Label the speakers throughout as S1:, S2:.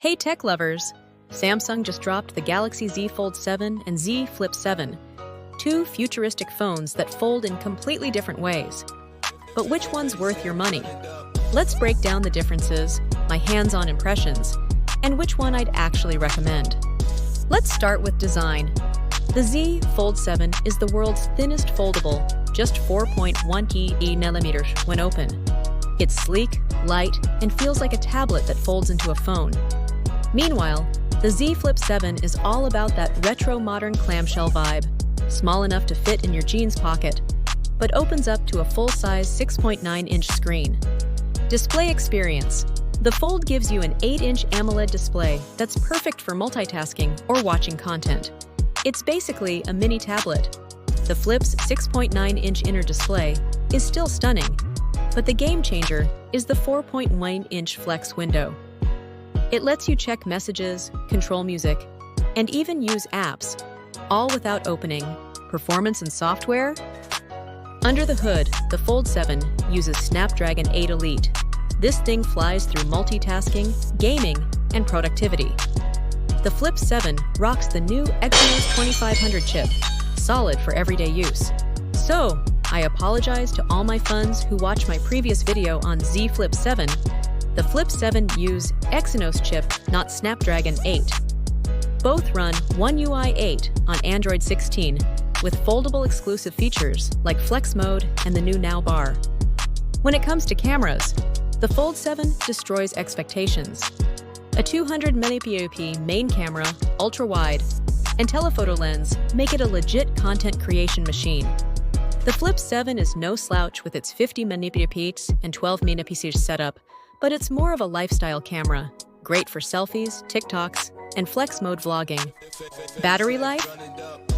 S1: Hey tech lovers! Samsung just dropped the Galaxy Z Fold 7 and Z Flip 7, two futuristic phones that fold in completely different ways. But which one's worth your money? Let's break down the differences, my hands-on impressions, and which one I'd actually recommend. Let's start with design. The Z Fold 7 is the world's thinnest foldable, just 4.1 millimeters when open. It's sleek, light, and feels like a tablet that folds into a phone. Meanwhile, the Z Flip 7 is all about that retro modern clamshell vibe, small enough to fit in your jeans pocket, but opens up to a full-size 6.9-inch screen. Display experience. The Fold gives you an 8-inch AMOLED display that's perfect for multitasking or watching content. It's basically a mini tablet. The Flip's 6.9-inch inner display is still stunning, but the game changer is the 4.1-inch flex window. It lets you check messages, control music, and even use apps, all without opening. Performance and software? Under the hood, the Fold 7 uses Snapdragon 8 Elite. This thing flies through multitasking, gaming, and productivity. The Flip 7 rocks the new Exynos 2500 chip, solid for everyday use. So, I apologize to all my fans who watched my previous video on Z Flip 7. The Flip 7 use Exynos chip, not Snapdragon 8. Both run One UI 8 on Android 16, with foldable exclusive features like Flex Mode and the new Now bar. When it comes to cameras, the Fold 7 destroys expectations. A 200 megapixel main camera, ultra-wide, and telephoto lens make it a legit content creation machine. The Flip 7 is no slouch with its 50 megapixel and 12 megapixel setup, but it's more of a lifestyle camera, great for selfies, TikToks, and flex mode vlogging. Battery life?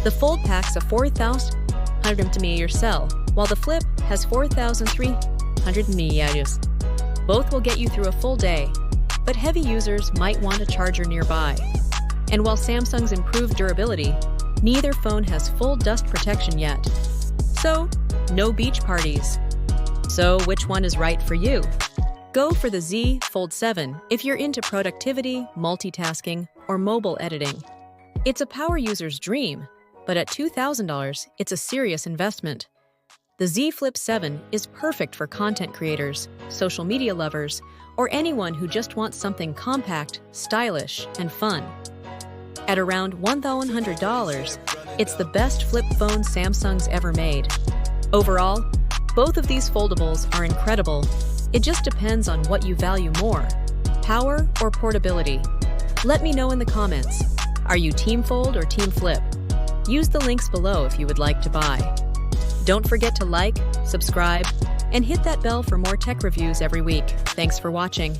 S1: The Fold packs a 4,100 mAh cell, while the Flip has 4,300 mAh. Both will get you through a full day, but heavy users might want a charger nearby. And while Samsung's improved durability, neither phone has full dust protection yet. So, no beach parties. So, which one is right for you? Go for the Z Fold 7 if you're into productivity, multitasking, or mobile editing. It's a power user's dream, but at $2,000, it's a serious investment. The Z Flip 7 is perfect for content creators, social media lovers, or anyone who just wants something compact, stylish, and fun. At around $1,100, it's the best flip phone Samsung's ever made. Overall, both of these foldables are incredible. It just depends on what you value more, power or portability. Let me know in the comments. Are you Team Fold or Team Flip? Use the links below if you would like to buy. Don't forget to like, subscribe, and hit that bell for more tech reviews every week. Thanks for watching.